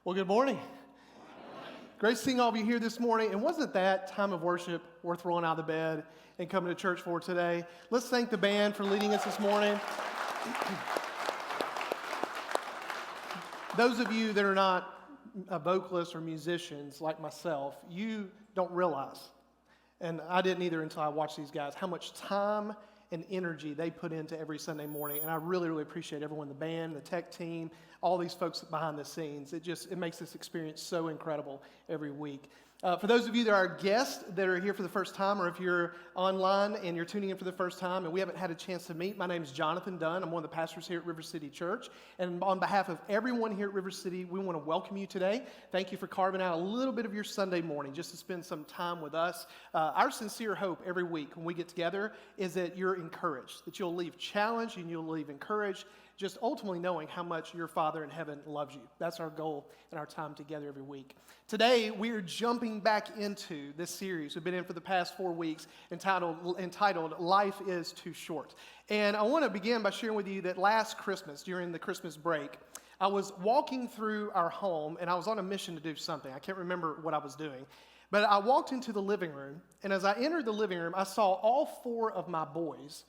Well, good morning. Great seeing all of you here this morning. And wasn't that time of worship worth rolling out of the bed and coming to church for today? Let's thank the band for leading us this morning. Those of you that are not vocalists or musicians like myself, you don't realize, and I didn't either until I watched these guys, how much time and energy they put into every Sunday morning. And I really, really appreciate everyone, the band, the tech team, all these folks behind the scenes. It makes this experience so incredible every week. For those of you that are guests that are here for the first time, or if you're online and you're tuning in for the first time and we haven't had a chance to meet, my name is Jonathan Dunn. I'm one of the pastors here at River City Church. And on behalf of everyone here at River City, we want to welcome you today. Thank you for carving out a little bit of your Sunday morning just to spend some time with us. Our sincere hope every week when we get together is that you're encouraged, that you'll leave challenged and you'll leave encouraged, just ultimately knowing how much your Father in heaven loves you. That's our goal in our time together every week. Today, we are jumping back into this series we've been in for the past 4 weeks entitled Life is Too Short. And I want to begin by sharing with you that last Christmas, during the Christmas break, I was walking through our home, and I was on a mission to do something. I can't remember what I was doing. But I walked into the living room, and as I entered the living room, I saw all 4 of my boys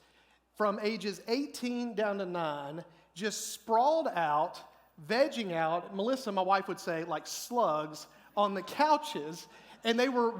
from ages 18 down to 9 just sprawled out, vegging out, Melissa, my wife, would say, like slugs on the couches, and they were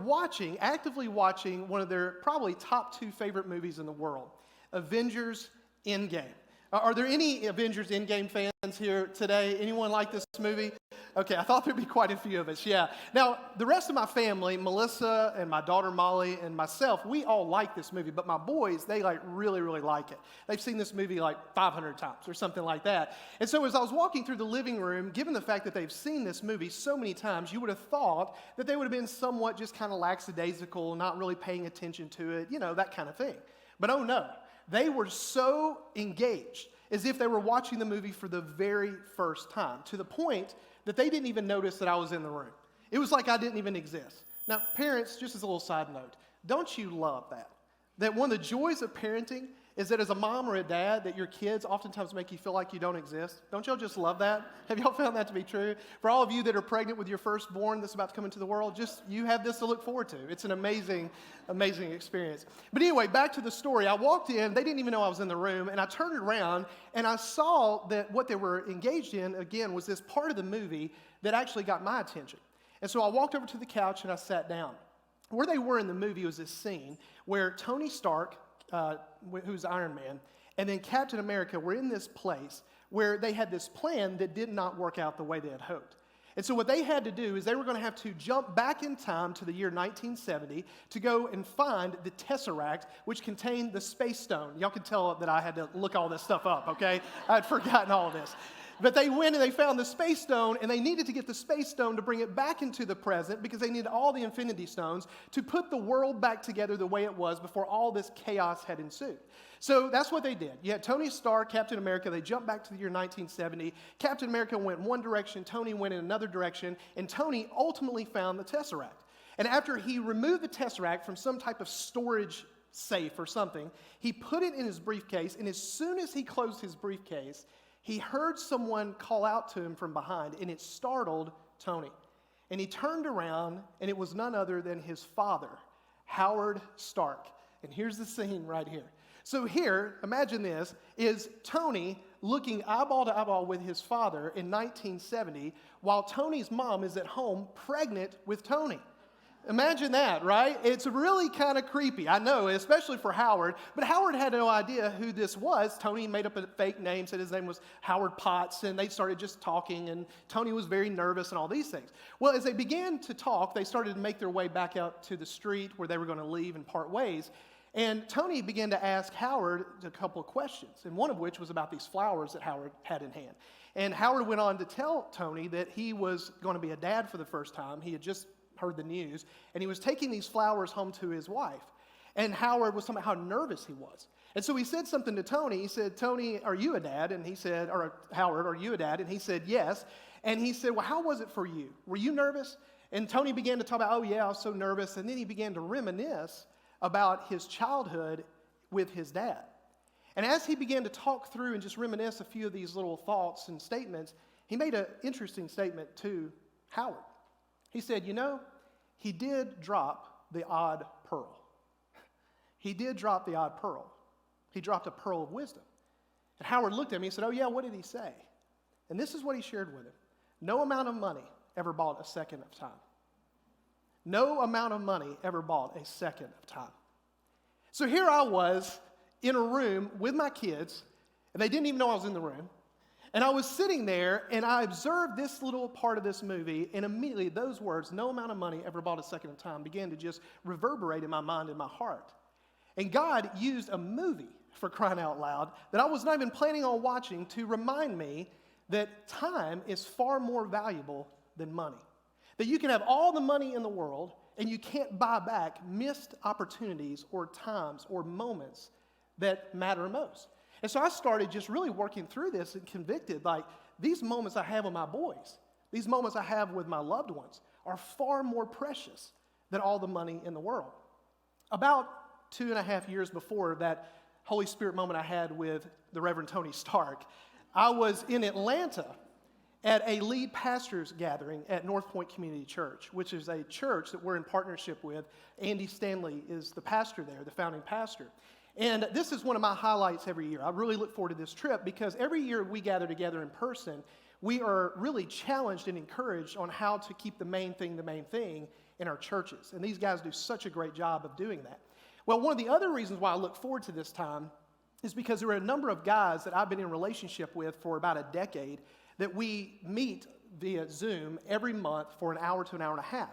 actively watching one of their probably top 2 favorite movies in the world, Avengers Endgame. Are there any Avengers Endgame fans here today? Anyone like this movie? Okay, I thought there'd be quite a few of us, yeah. Now, the rest of my family, Melissa and my daughter Molly and myself, we all like this movie, but my boys, they really, really like it. They've seen this movie 500 times or something like that. And so as I was walking through the living room, given the fact that they've seen this movie so many times, you would have thought that they would have been somewhat just kind of lackadaisical, not really paying attention to it, that kind of thing. But oh no. They were so engaged as if they were watching the movie for the very first time, to the point that they didn't even notice that I was in the room. It was like I didn't even exist. Now, parents, just as a little side note, don't you love that? That one of the joys of parenting is that as a mom or a dad, that your kids oftentimes make you feel like you don't exist. Don't y'all just love that? Have y'all found that to be true? For all of you that are pregnant with your firstborn that's about to come into the world, you have this to look forward to. It's an amazing, amazing experience. But anyway, back to the story. I walked in, they didn't even know I was in the room, and I turned around, and I saw that what they were engaged in, again, was this part of the movie that actually got my attention. And so I walked over to the couch, and I sat down. Where they were in the movie was this scene where Tony Stark, who's Iron Man, and then Captain America were in this place where they had this plan that did not work out the way they had hoped. And so what they had to do is they were going to have to jump back in time to the year 1970 to go and find the Tesseract, which contained the Space Stone. Y'all can tell that I had to look all this stuff up, okay? I had forgotten all of this. But they went and they found the Space Stone, and they needed to get the Space Stone to bring it back into the present because they needed all the Infinity Stones to put the world back together the way it was before all this chaos had ensued. So that's what they did. You had Tony Stark, Captain America. They jumped back to the year 1970. Captain America went one direction. Tony went in another direction. And Tony ultimately found the Tesseract. And after he removed the Tesseract from some type of storage safe or something, he put it in his briefcase. And as soon as he closed his briefcase, he heard someone call out to him from behind, and it startled Tony. And he turned around, and it was none other than his father, Howard Stark. And here's the scene right here. So here, imagine this, is Tony looking eyeball to eyeball with his father in 1970, while Tony's mom is at home pregnant with Tony. Imagine that, right? It's really kind of creepy. I know, especially for Howard. But Howard had no idea who this was. Tony made up a fake name, said his name was Howard Potts, and they started just talking, and Tony was very nervous and all these things. Well, as they began to talk, they started to make their way back out to the street where they were going to leave and part ways. And Tony began to ask Howard a couple of questions, and one of which was about these flowers that Howard had in hand. And Howard went on to tell Tony that he was going to be a dad for the first time. He had just heard the news, and he was taking these flowers home to his wife. And Howard was talking about how nervous he was. And so he said something to Tony. He said, "Tony, are you a dad?" And he said, or "Howard, are you a dad?" And he said, "Yes." And he said, "Well, how was it for you? Were you nervous?" And Tony began to talk about, "Oh yeah, I was so nervous." And then he began to reminisce about his childhood with his dad. And as he began to talk through and just reminisce a few of these little thoughts and statements, he made an interesting statement to Howard. He said, he did drop the odd pearl. He did drop the odd pearl. He dropped a pearl of wisdom. And Howard looked at me and said, "Oh yeah, what did he say?" And this is what he shared with him. No amount of money ever bought a second of time. No amount of money ever bought a second of time. So here I was in a room with my kids, and they didn't even know I was in the room. And I was sitting there, and I observed this little part of this movie, and immediately those words, "no amount of money ever bought a second of time," began to just reverberate in my mind and my heart. And God used a movie, for crying out loud, that I was not even planning on watching to remind me that time is far more valuable than money. That you can have all the money in the world, and you can't buy back missed opportunities or times or moments that matter most. And so I started just really working through this and convicted, like, these moments I have with my boys, these moments I have with my loved ones are far more precious than all the money in the world. About 2.5 years before that Holy Spirit moment I had with the Reverend Tony Stark, I was in Atlanta at a lead pastors gathering at North Point Community Church, which is a church that we're in partnership with. Andy Stanley is the pastor there, the founding pastor. And this is one of my highlights every year. I really look forward to this trip because every year we gather together in person, we are really challenged and encouraged on how to keep the main thing in our churches. And these guys do such a great job of doing that. Well, one of the other reasons why I look forward to this time is because there are a number of guys that I've been in relationship with for about a decade that we meet via Zoom every month for an hour to an hour and a half.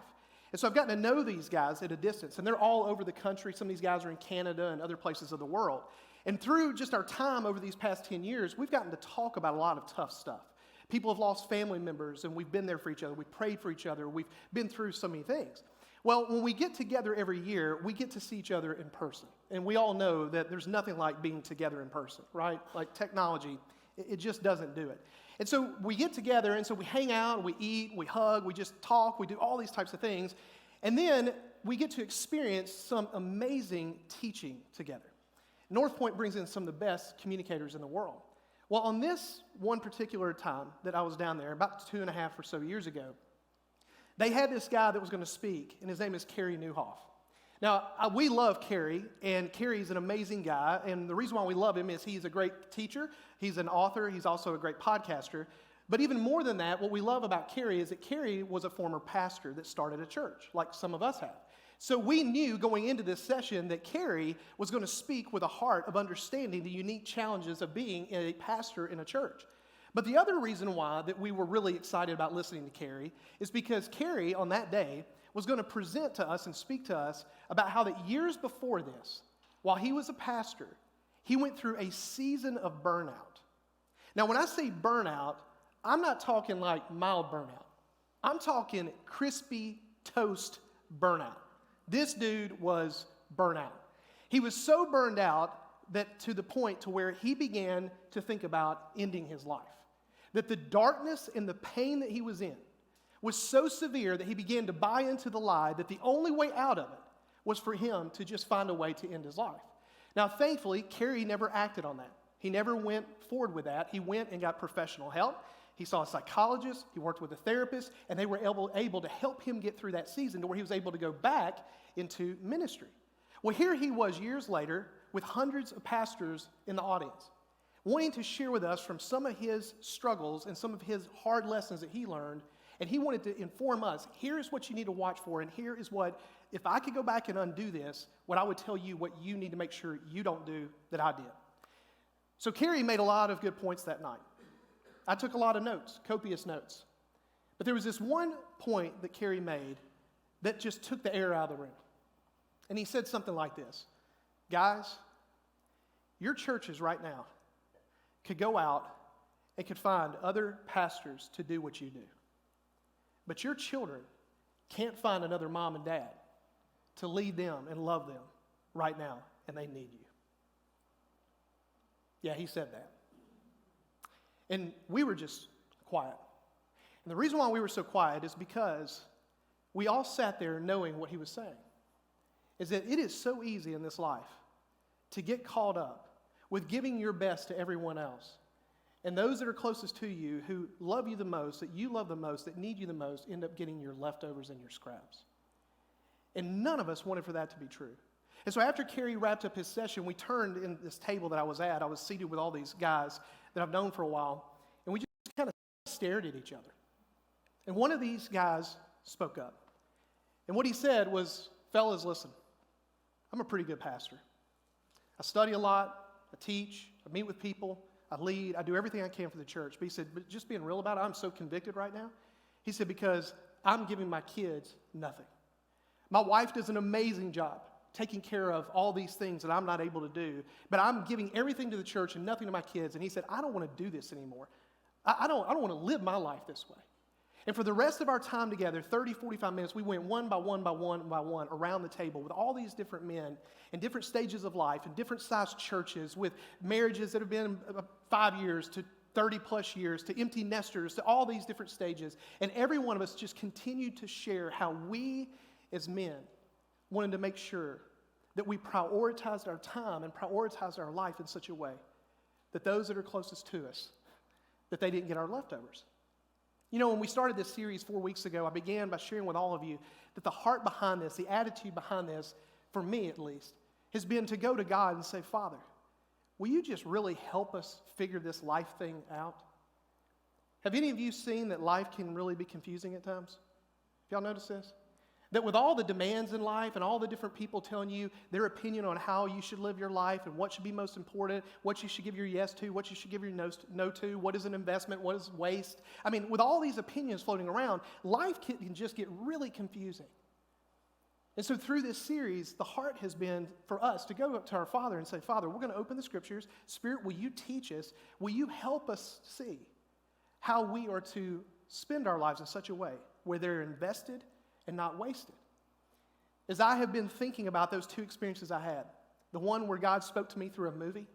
And so I've gotten to know these guys at a distance, and they're all over the country. Some of these guys are in Canada and other places of the world. And through just our time over these past 10 years, we've gotten to talk about a lot of tough stuff. People have lost family members, and we've been there for each other. We've prayed for each other. We've been through so many things. Well, when we get together every year, we get to see each other in person. And we all know that there's nothing like being together in person, right? Like technology, it just doesn't do it. And so we get together, and so we hang out, we eat, we hug, we just talk, we do all these types of things. And then we get to experience some amazing teaching together. North Point brings in some of the best communicators in the world. Well, on this one particular time that I was down there, about 2.5 or so years ago, they had this guy that was going to speak, and his name is Carey Nieuwhof. Now, we love Carey, and Carey's an amazing guy, and the reason why we love him is he's a great teacher, he's an author, he's also a great podcaster, but even more than that, what we love about Carey is that Carey was a former pastor that started a church, like some of us have. So we knew going into this session that Carey was going to speak with a heart of understanding the unique challenges of being a pastor in a church. But the other reason why that we were really excited about listening to Carey is because Carey, on that day, was going to present to us and speak to us about how that years before this, while he was a pastor, he went through a season of burnout. Now, when I say burnout, I'm not talking like mild burnout. I'm talking crispy toast burnout. This dude was burnout. He was so burned out that to the point to where he began to think about ending his life. That the darkness and the pain that he was in was so severe that he began to buy into the lie that the only way out of it was for him to just find a way to end his life. Now, thankfully, Carey never acted on that. He never went forward with that. He went and got professional help. He saw a psychologist, he worked with a therapist, and they were able to help him get through that season to where he was able to go back into ministry. Well, here he was years later with hundreds of pastors in the audience, wanting to share with us from some of his struggles and some of his hard lessons that he learned And he wanted to inform us, here is what you need to watch for, and here is what, if I could go back and undo this, what I would tell you what you need to make sure you don't do that I did. So Carrie made a lot of good points that night. I took a lot of notes, copious notes. But there was this one point that Carrie made that just took the air out of the room. And he said something like this: guys, your churches right now could go out and could find other pastors to do what you do. But your children can't find another mom and dad to lead them and love them right now, and they need you. Yeah, he said that. And we were just quiet. And the reason why we were so quiet is because we all sat there knowing what he was saying. Is that it is so easy in this life to get caught up with giving your best to everyone else. And those that are closest to you, who love you the most, that you love the most, that need you the most, end up getting your leftovers and your scraps. And none of us wanted for that to be true. And so after Carrie wrapped up his session, we turned in this table that I was at. I was seated with all these guys that I've known for a while, and we just kind of stared at each other. And one of these guys spoke up. And what he said was, fellas, listen, I'm a pretty good pastor. I study a lot, I teach, I meet with people, I lead, I do everything I can for the church. But he said, but just being real about it, I'm so convicted right now. He said, because I'm giving my kids nothing. My wife does an amazing job taking care of all these things that I'm not able to do, but I'm giving everything to the church and nothing to my kids. And he said, I don't want to do this anymore. I don't want to live my life this way. And for the rest of our time together, 30, 45 minutes, we went one by one around the table with all these different men in different stages of life, in different sized churches, with marriages that have been 5 years to 30 plus years, to empty nesters, to all these different stages. And every one of us just continued to share how we as men wanted to make sure that we prioritized our time and prioritized our life in such a way that those that are closest to us, that they didn't get our leftovers. You know, when we started this series 4 weeks ago, I began by sharing with all of you that the heart behind this, the attitude behind this, for me at least, has been to go to God and say, Father, will you just really help us figure this life thing out? Have any of you seen that life can really be confusing at times? Have y'all noticed this? That with all the demands in life and all the different people telling you their opinion on how you should live your life and what should be most important, what you should give your yes to, what you should give your no to, what is an investment, what is waste. I mean, with all these opinions floating around, life can just get really confusing. And so through this series, the heart has been for us to go up to our Father and say, Father, we're going to open the Scriptures. Spirit, will you teach us? Will you help us see how we are to spend our lives in such a way where they're invested and not wasted? As I have been thinking about those two experiences I had, the one where God spoke to me through a movie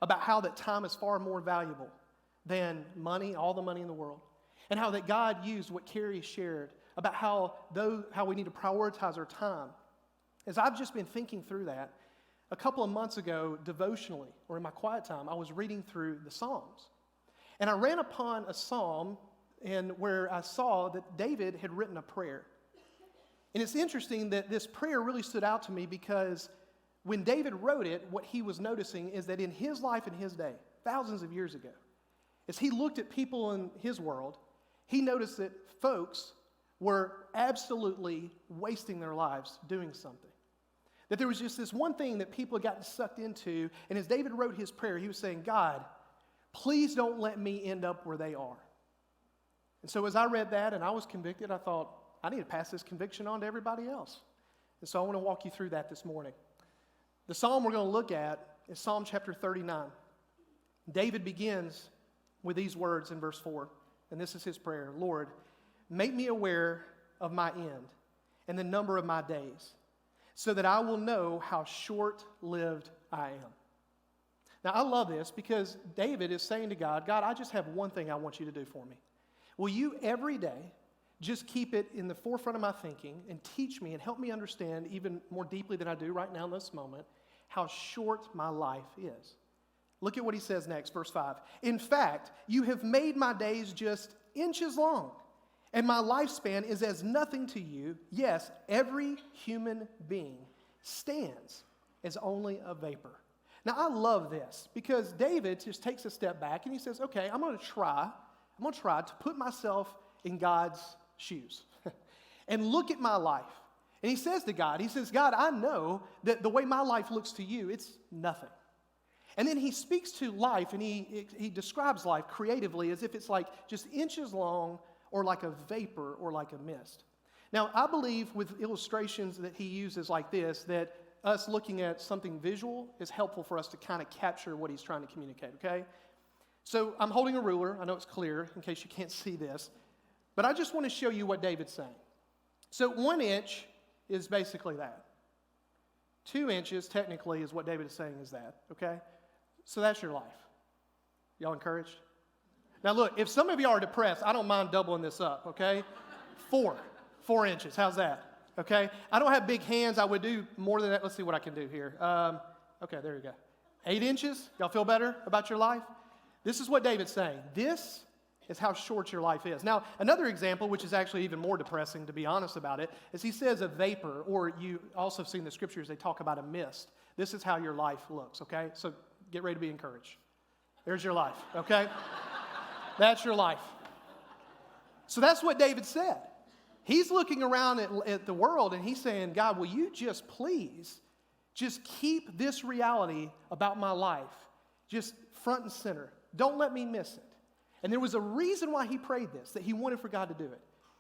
about how that time is far more valuable than money, all the money in the world, and how that God used what Carrie shared about how we need to prioritize our time. As I've just been thinking through that, a couple of months ago, devotionally, or in my quiet time, I was reading through the Psalms. And I ran upon a psalm where I saw that David had written a prayer. And it's interesting that this prayer really stood out to me because when David wrote it, what he was noticing is that in his life and his day, thousands of years ago, as he looked at people in his world, he noticed that folks were absolutely wasting their lives doing something. That there was just this one thing that people had gotten sucked into, and as David wrote his prayer, he was saying, God, please don't let me end up where they are. And so as I read that and I was convicted, I thought, I need to pass this conviction on to everybody else. And so I want to walk you through that this morning. The psalm we're going to look at is Psalm chapter 39. David begins with these words in verse 4, and this is his prayer. Lord, make me aware of my end and the number of my days, so that I will know how short-lived I am. Now, I love this because David is saying to God, God, I just have one thing I want you to do for me. Will you every day just keep it in the forefront of my thinking and teach me and help me understand even more deeply than I do right now in this moment how short my life is? Look at what he says next, verse 5. In fact, you have made my days just inches long, and my lifespan is as nothing to you. Yes, every human being stands as only a vapor. Now, I love this because David just takes a step back and he says, okay, I'm going to try to put myself in God's shoes and look at my life. And he says to God, God, I know that the way my life looks to you, it's nothing. And then he speaks to life, and he describes life creatively as if it's like just inches long or like a vapor or like a mist. Now, I believe with illustrations that he uses like this, that us looking at something visual is helpful for us to kind of capture what he's trying to communicate, okay? So I'm holding a ruler. I know it's clear in case you can't see this. But I just want to show you what David's saying. So 1 inch is basically that. 2 inches technically is what David is saying is that, okay? So that's your life. Y'all encouraged? Now look, if some of y'all are depressed, I don't mind doubling this up, okay? 4 inches, how's that? Okay? I don't have big hands. I would do more than that. Let's see what I can do here. Okay, there you go. 8 inches? Y'all feel better about your life? This is what David's saying. This is how short your life is. Now, another example, which is actually even more depressing, to be honest about it, is he says a vapor, or you also see in the scriptures, they talk about a mist. This is how your life looks, okay? So get ready to be encouraged. There's your life, okay? That's your life. So that's what David said. He's looking around at the world and he's saying, God, will you just please just keep this reality about my life just front and center. Don't let me miss it. And there was a reason why he prayed this, that he wanted for God to do it.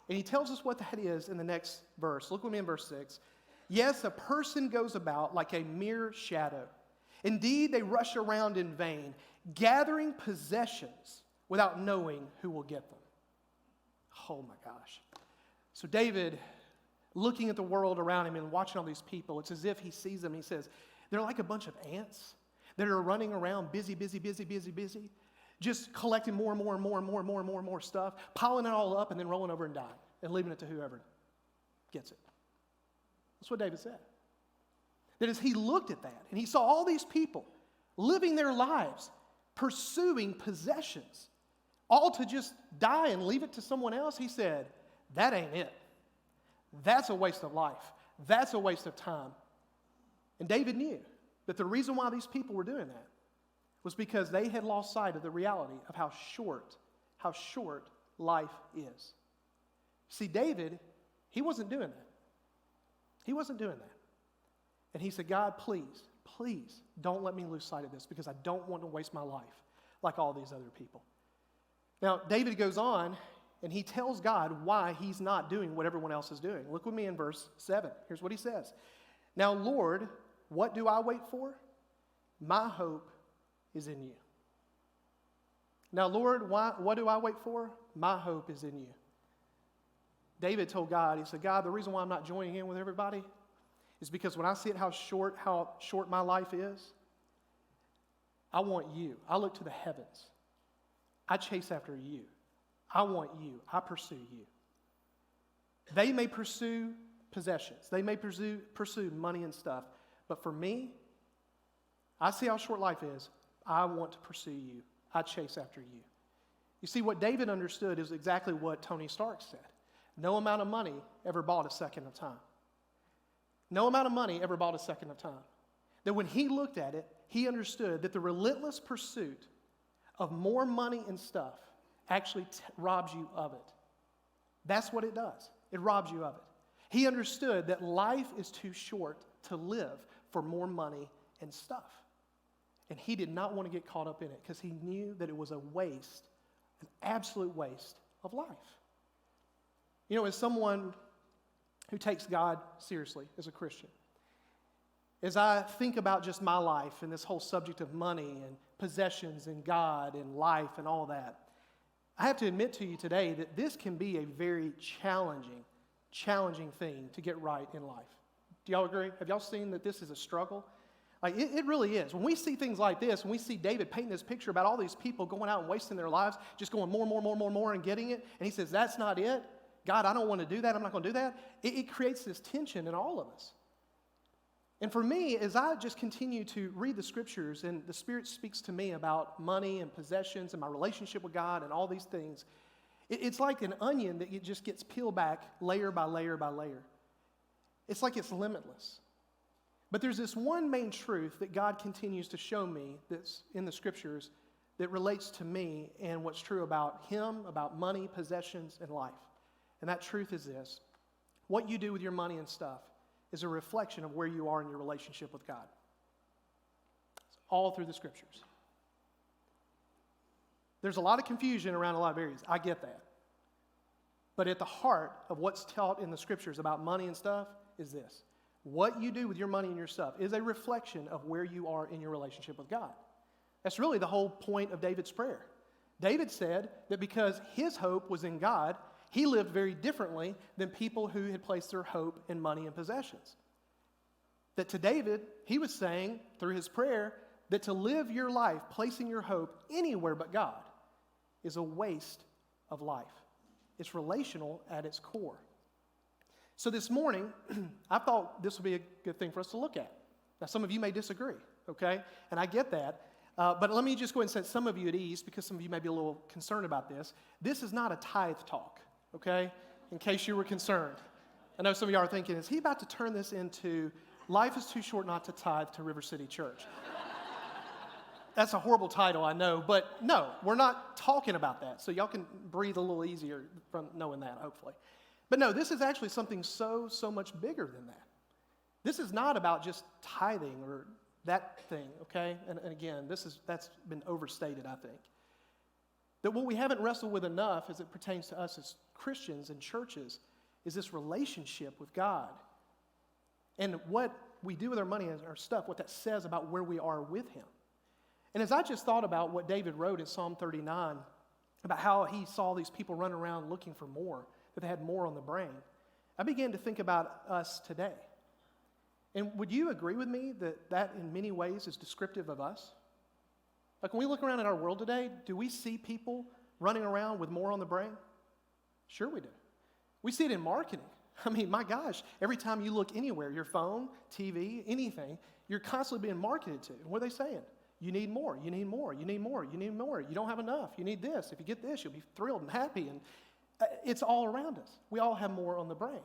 And he tells us what that is in the next verse. Look with me in verse 6. Yes, a person goes about like a mere shadow. Indeed, they rush around in vain, gathering possessions without knowing who will get them. Oh my gosh. So David, looking at the world around him and watching all these people, it's as if he sees them and he says, they're like a bunch of ants that are running around busy, just collecting more and more stuff, piling it all up and then rolling over and dying and leaving it to whoever gets it. That's what David said. That as he looked at that and he saw all these people living their lives, pursuing possessions, all to just die and leave it to someone else, he said, that ain't it. That's a waste of life. That's a waste of time. And David knew that the reason why these people were doing that was because they had lost sight of the reality of how short life is. See, David, he wasn't doing that. He wasn't doing that. And he said, God, please don't let me lose sight of this because I don't want to waste my life like all these other people. Now, David goes on and he tells God why he's not doing what everyone else is doing. Look with me in verse 7. Here's what he says. Now, Lord, what do I wait for? My hope is in you. Now, Lord, what do I wait for? My hope is in you. David told God, he said, God, the reason why I'm not joining in with everybody is because when I see how short my life is, I want you. I look to the heavens. I chase after you. I want you. I pursue you. They may pursue possessions. They may pursue money and stuff. But for me, I see how short life is. I want to pursue you. I chase after you. You see, what David understood is exactly what Tony Stark said. No amount of money ever bought a second of time. No amount of money ever bought a second of time. That when he looked at it, he understood that the relentless pursuit of more money and stuff actually robs you of it. That's what it does. It robs you of it. He understood that life is too short to live for more money and stuff. And he did not want to get caught up in it because he knew that it was a waste, an absolute waste of life. You know, as someone who takes God seriously as a Christian, as I think about just my life and this whole subject of money and possessions and God and life and all that, I have to admit to you today that this can be a very challenging thing to get right in life. Do y'all agree? Have y'all seen that this is a struggle? Like, it really is. When we see things like this, when we see David painting this picture about all these people going out and wasting their lives, just going more and getting it, and he says, that's not it. God, I don't want to do that. I'm not going to do that. It creates this tension in all of us. And for me, as I just continue to read the scriptures and the Spirit speaks to me about money and possessions and my relationship with God and all these things, it's like an onion that it just gets peeled back layer by layer by layer. It's like it's limitless. But there's this one main truth that God continues to show me that's in the scriptures that relates to me and what's true about him, about money, possessions, and life. And that truth is this: what you do with your money and stuff is a reflection of where you are in your relationship with God. It's all through the scriptures. There's a lot of confusion around a lot of areas. I get that. But at the heart of what's taught in the scriptures about money and stuff is this: what you do with your money and your stuff is a reflection of where you are in your relationship with God. That's really the whole point of David's prayer. David said that because his hope was in God, he lived very differently than people who had placed their hope in money and possessions. That to David, he was saying through his prayer that to live your life placing your hope anywhere but God is a waste of life. It's relational at its core. So this morning, I thought this would be a good thing for us to look at. Now, some of you may disagree, okay? And I get that. But let me just go ahead and set some of you at ease, because some of you may be a little concerned about this. This is not a tithe talk, okay? In case you were concerned. I know some of you are thinking, is he about to turn this into Life is Too Short Not to Tithe to River City Church? That's a horrible title, I know, but no, we're not talking about that. So y'all can breathe a little easier from knowing that, hopefully. But no, this is actually something so much bigger than that. This is not about just tithing or that thing, okay? And again, that's been overstated, I think. That what we haven't wrestled with enough as it pertains to us as Christians and churches is this relationship with God. And what we do with our money and our stuff, what that says about where we are with Him. And as I just thought about what David wrote in Psalm 39, about how he saw these people run around looking for more, that they had more on the brain, I began to think about us today. And would you agree with me that that in many ways is descriptive of us? Like when we look around at our world today, do we see people running around with more on the brain? Sure we do. We see it in marketing. I mean, my gosh, every time you look anywhere, your phone, TV, anything, you're constantly being marketed to. What are they saying? You need more, you need more, you need more, you need more. You don't have enough, you need this. If you get this, you'll be thrilled and happy. And it's all around us. We all have more on the brain.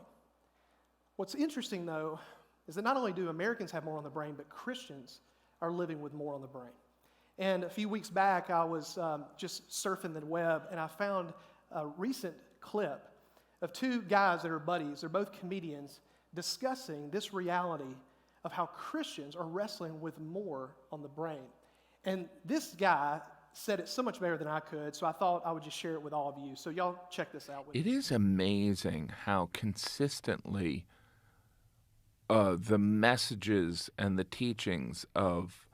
What's interesting, though, is that not only do Americans have more on the brain, but Christians are living with more on the brain. And a few weeks back, I was just surfing the web, and I found a recent clip of two guys that are buddies. They're both comedians discussing this reality of how Christians are wrestling with more on the brain. And this guy said it so much better than I could, so I thought I would just share it with all of you. So y'all check this out with me. It is amazing how consistently the messages and the teachings of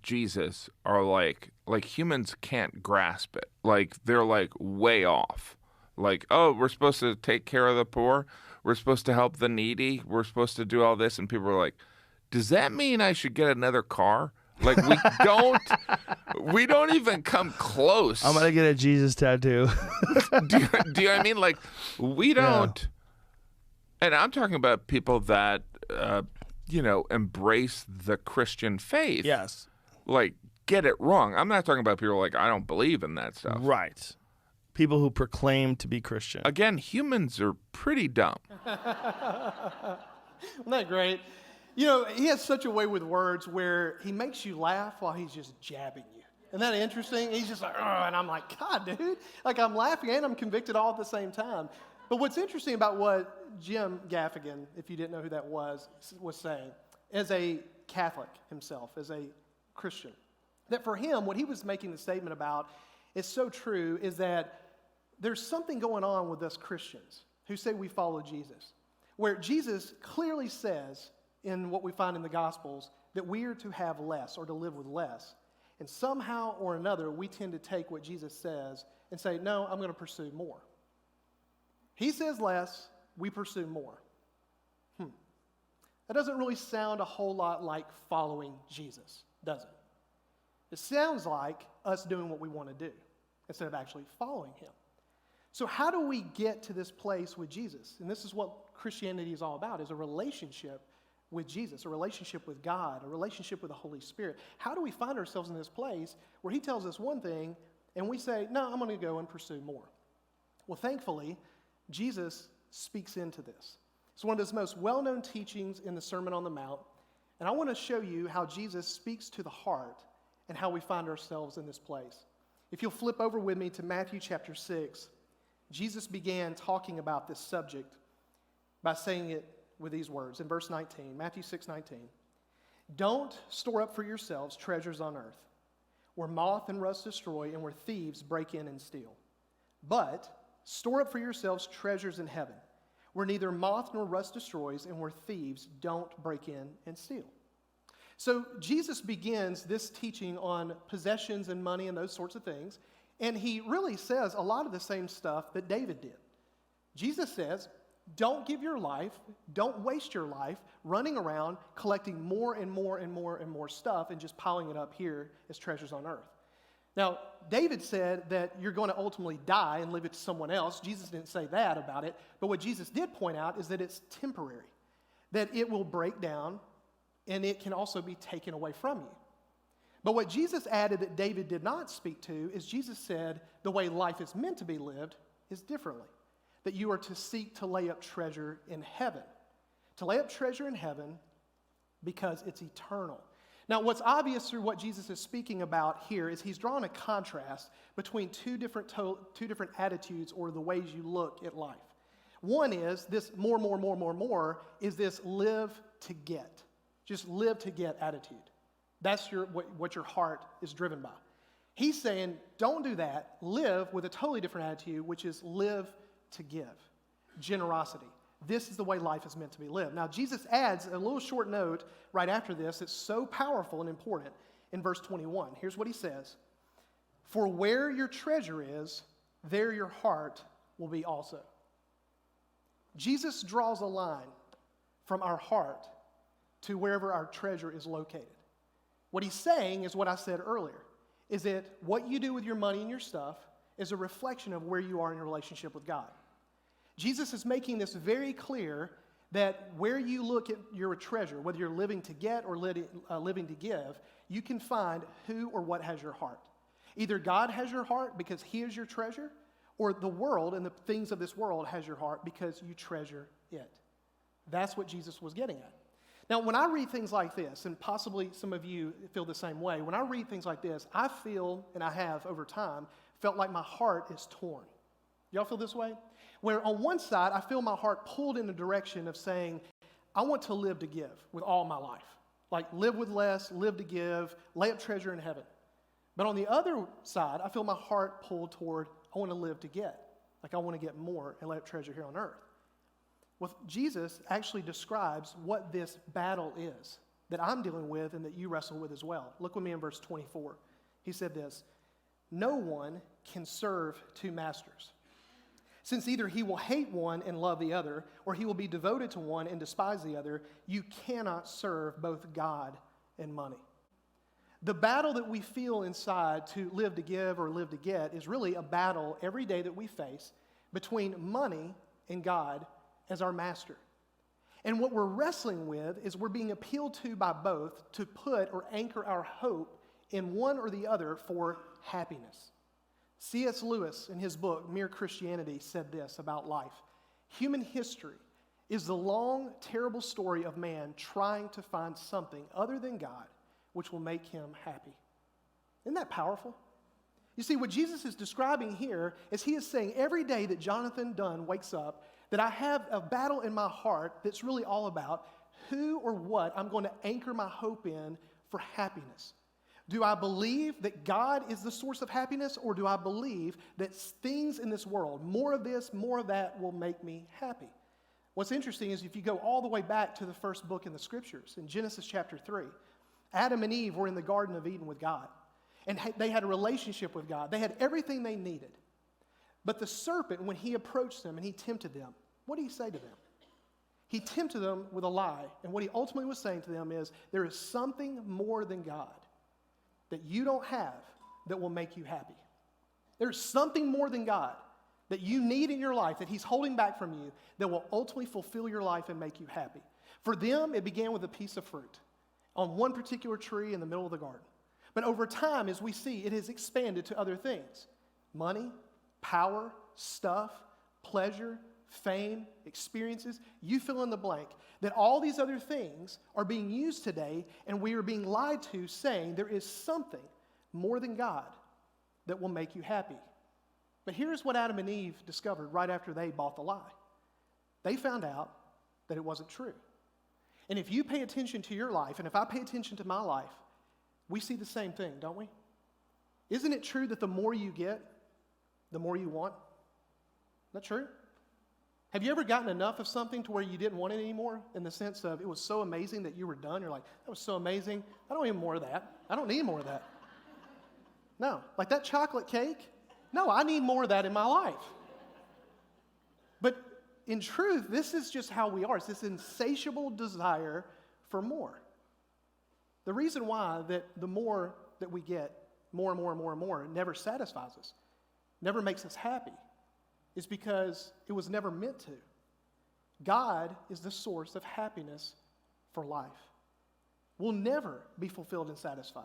Jesus are like humans can't grasp it. Like they're like way off. Like, oh, we're supposed to take care of the poor. We're supposed to help the needy. We're supposed to do all this. And people are like, does that mean I should get another car? Like we don't even come close. I'm going to get a Jesus tattoo. do you know what I mean? Like we don't. Yeah. And I'm talking about people that, embrace the Christian faith. Yes. Like, get it wrong. I'm not talking about people like, I don't believe in that stuff. Right. People who proclaim to be Christian. Again, humans are pretty dumb. Isn't that great? You know, he has such a way with words where he makes you laugh while he's just jabbing you. Isn't that interesting? He's just like, oh, and I'm like, God, dude. Like, I'm laughing and I'm convicted all at the same time. But what's interesting about what Jim Gaffigan, if you didn't know who that was saying, as a Catholic himself, as a Christian, that for him, what he was making the statement about is so true, is that there's something going on with us Christians who say we follow Jesus, where Jesus clearly says in what we find in the Gospels that we are to have less or to live with less. And somehow or another, we tend to take what Jesus says and say, no, I'm going to pursue more. He says less, we pursue more. That doesn't really sound a whole lot like following Jesus, does it? It sounds like us doing what we want to do instead of actually following Him. So how do we get to this place with Jesus? And this is what Christianity is all about, is a relationship with Jesus, a relationship with God, a relationship with the Holy Spirit. How do we find ourselves in this place where He tells us one thing and we say, no, I'm going to go and pursue more? Well, thankfully, Jesus speaks into this. It's one of His most well-known teachings in the Sermon on the Mount, and I want to show you how Jesus speaks to the heart and how we find ourselves in this place. If you'll flip over with me to Matthew chapter 6, Jesus began talking about this subject by saying it with these words in verse 19, Matthew 6:19. Don't store up for yourselves treasures on earth, where moth and rust destroy and where thieves break in and steal. But store up for yourselves treasures in heaven, where neither moth nor rust destroys and where thieves don't break in and steal. So Jesus begins this teaching on possessions and money and those sorts of things, and he really says a lot of the same stuff that David did. Jesus says, don't give your life, don't waste your life running around collecting more and more and more and more stuff and just piling it up here as treasures on earth. Now, David said that you're going to ultimately die and leave it to someone else. Jesus didn't say that about it, but what Jesus did point out is that it's temporary, that it will break down and it can also be taken away from you. But what Jesus added that David did not speak to is Jesus said the way life is meant to be lived is differently. That you are to seek to lay up treasure in heaven. To lay up treasure in heaven because it's eternal. Now, what's obvious through what Jesus is speaking about here is he's drawn a contrast between two different attitudes or the ways you look at life. One is this more is this live to get. Just live to get attitude. That's what your heart is driven by. He's saying, don't do that. Live with a totally different attitude, which is live to give. Generosity. This is the way life is meant to be lived. Now, Jesus adds a little short note right after this that's so powerful and important in verse 21. Here's what he says. For where your treasure is, there your heart will be also. Jesus draws a line from our heart to wherever our treasure is located. What he's saying is what I said earlier, is that what you do with your money and your stuff is a reflection of where you are in your relationship with God. Jesus is making this very clear that where you look at your treasure, whether you're living to get or living to give, you can find who or what has your heart. Either God has your heart because he is your treasure, or the world and the things of this world has your heart because you treasure it. That's what Jesus was getting at. Now, when I read things like this, and possibly some of you feel the same way, when I read things like this, I feel, and I have over time, felt like my heart is torn. Y'all feel this way? Where on one side, I feel my heart pulled in the direction of saying, I want to live to give with all my life. Like live with less, live to give, lay up treasure in heaven. But on the other side, I feel my heart pulled toward, I want to live to get. Like I want to get more and lay up treasure here on earth. Well, Jesus actually describes what this battle is that I'm dealing with and that you wrestle with as well. Look with me in verse 24. He said this, no one can serve two masters, since either he will hate one and love the other, or he will be devoted to one and despise the other. You cannot serve both God and money. The battle that we feel inside to live to give or live to get is really a battle every day that we face between money and God as our master. And what we're wrestling with is we're being appealed to by both to put or anchor our hope in one or the other for happiness. C.S. Lewis, in his book, Mere Christianity, said this about life. Human history is the long, terrible story of man trying to find something other than God which will make him happy. Isn't that powerful? You see, what Jesus is describing here is he is saying every day that Jonathan Dunn wakes up, that I have a battle in my heart that's really all about who or what I'm going to anchor my hope in for happiness. Do I believe that God is the source of happiness, or do I believe that things in this world, more of this, more of that, will make me happy? What's interesting is if you go all the way back to the first book in the Scriptures, in Genesis chapter 3, Adam and Eve were in the Garden of Eden with God, and they had a relationship with God. They had everything they needed. But the serpent, when he approached them and he tempted them, what did he say to them? He tempted them with a lie, and what he ultimately was saying to them is, there is something more than God that you don't have that will make you happy. There's something more than God that you need in your life that he's holding back from you that will ultimately fulfill your life and make you happy. For them, it began with a piece of fruit on one particular tree in the middle of the garden. But over time, as we see, it has expanded to other things. Money, power, stuff, pleasure, fame, experiences, you fill in the blank, that all these other things are being used today, and we are being lied to, saying there is something more than God that will make you happy. But here's what Adam and Eve discovered right after they bought the lie. They found out that it wasn't true. And if you pay attention to your life, and if I pay attention to my life, we see the same thing, don't we? Isn't it true that the more you get, the more you want? Isn't that true? Have you ever gotten enough of something to where you didn't want it anymore, in the sense of it was so amazing that you were done? You're like, that was so amazing. I don't need more of that. I don't need more of that. No. Like that chocolate cake? No, I need more of that in my life. But in truth, this is just how we are. It's this insatiable desire for more. The reason why that the more that we get, more and more and more and more, never satisfies us, never makes us happy, is because it was never meant to. God is the source of happiness for life. We'll never be fulfilled and satisfied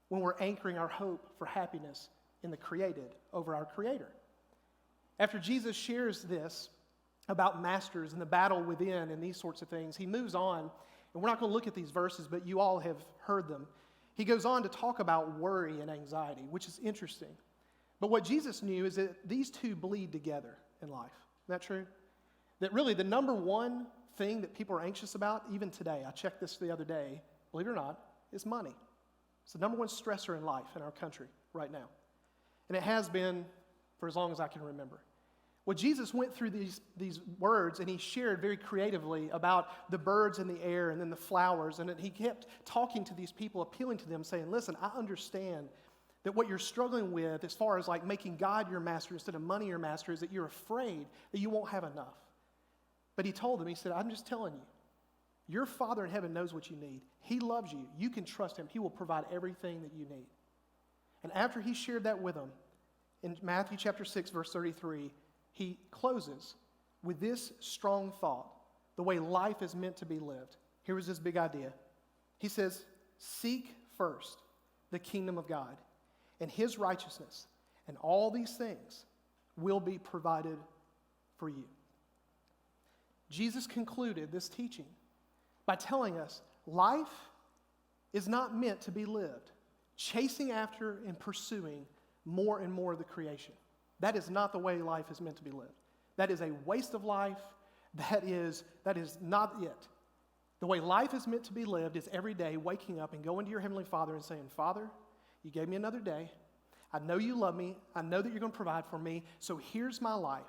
when we're anchoring our hope for happiness in the created over our Creator. After Jesus shares this about masters and the battle within and these sorts of things, he moves on, and we're not going to look at these verses, but you all have heard them. He goes on to talk about worry and anxiety, which is interesting. But what Jesus knew is that these two bleed together in life. Isn't that true? That really the number one thing that people are anxious about, even today, I checked this the other day, believe it or not, is money. It's the number one stressor in life in our country right now. And it has been for as long as I can remember. Well, Jesus went through these words, and he shared very creatively about the birds in the air and then the flowers. And he kept talking to these people, appealing to them, saying, listen, I understand that what you're struggling with as far as like making God your master instead of money your master is that you're afraid that you won't have enough. But he told them, he said, I'm just telling you, your Father in heaven knows what you need. He loves you. You can trust him. He will provide everything that you need. And after he shared that with them, in Matthew chapter 6, verse 33, he closes with this strong thought, the way life is meant to be lived. Here was his big idea. He says, seek first the kingdom of God and his righteousness, and all these things will be provided for you. Jesus concluded this teaching by telling us life is not meant to be lived chasing after and pursuing more and more of the creation. That is not the way life is meant to be lived. That is a waste of life. That is not it. The way life is meant to be lived is every day waking up and going to your Heavenly Father and saying, Father, you gave me another day. I know you love me. I know that you're going to provide for me. So here's my life.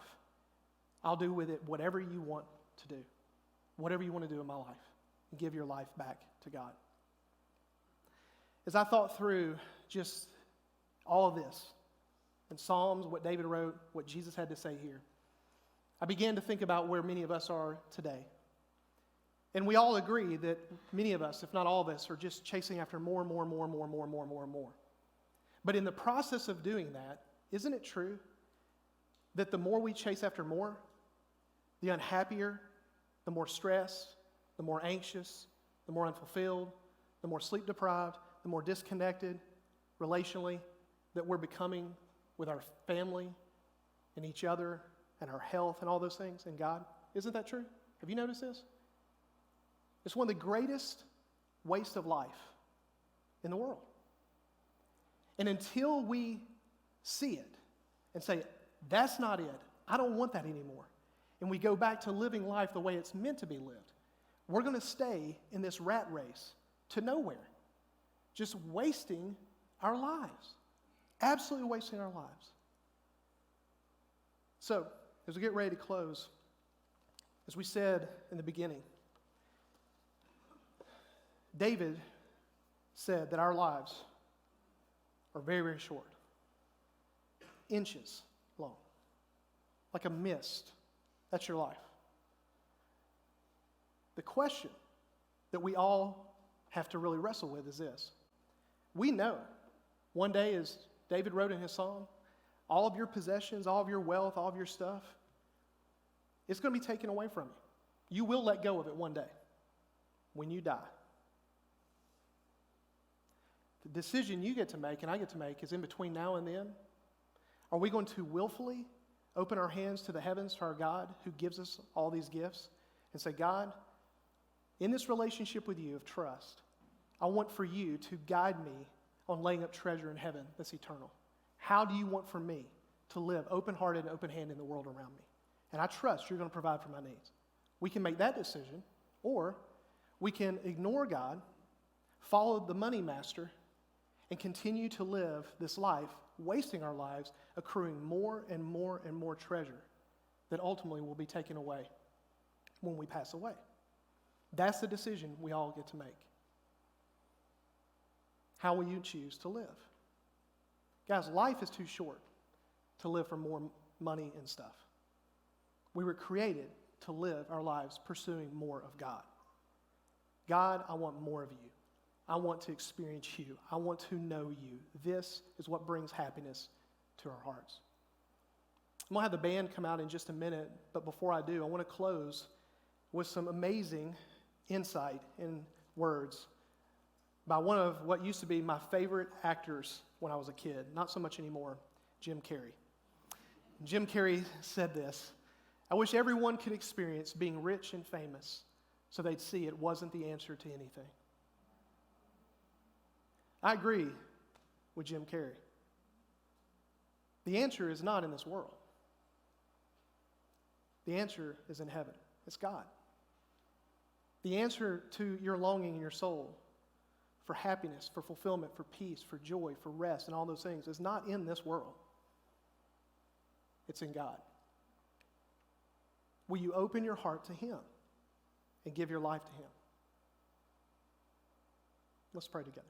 I'll do with it whatever you want to do. Whatever you want to do in my life. And give your life back to God. As I thought through just all of this, in Psalms, what David wrote, what Jesus had to say here, I began to think about where many of us are today. And we all agree that many of us, if not all of us, are just chasing after more and more and more and more and more and more and more and more. But in the process of doing that, isn't it true that the more we chase after more, the unhappier, the more stressed, the more anxious, the more unfulfilled, the more sleep deprived, the more disconnected relationally that we're becoming with our family and each other and our health and all those things and God? Isn't that true? Have you noticed this? It's one of the greatest wastes of life in the world. And until we see it and say, that's not it, I don't want that anymore, and we go back to living life the way it's meant to be lived, we're going to stay in this rat race to nowhere, just wasting our lives, absolutely wasting our lives. So, as we get ready to close, as we said in the beginning, David said that our lives are very, very short, inches long, like a mist. That's your life. The question that we all have to really wrestle with is this. We know one day, as David wrote in his song, all of your possessions, all of your wealth, all of your stuff, it's going to be taken away from you. You will let go of it one day when you die. The decision you get to make and I get to make is in between now and then. Are we going to willfully Open our hands to the heavens, to our God who gives us all these gifts, and say, God, in this relationship with you of trust, I want for you to guide me on laying up treasure in heaven that's eternal. How do you want for me to live open-hearted and open-handed in the world around me? And I trust you're going to provide for my needs. We can make that decision, or we can ignore God, follow the money master, and continue to live this life, wasting our lives, accruing more and more and more treasure that ultimately will be taken away when we pass away. That's the decision we all get to make. How will you choose to live? Guys, life is too short to live for more money and stuff. We were created to live our lives pursuing more of God. God, I want more of you. I want to experience you. I want to know you. This is what brings happiness to our hearts. I'm going to have the band come out in just a minute, but before I do, I want to close with some amazing insight in words by one of what used to be my favorite actors when I was a kid, not so much anymore, Jim Carrey. Jim Carrey said this, I wish everyone could experience being rich and famous so they'd see it wasn't the answer to anything. I agree with Jim Carrey. The answer is not in this world. The answer is in heaven. It's God. The answer to your longing in your soul for happiness, for fulfillment, for peace, for joy, for rest, and all those things is not in this world. It's in God. Will you open your heart to Him and give your life to Him? Let's pray together.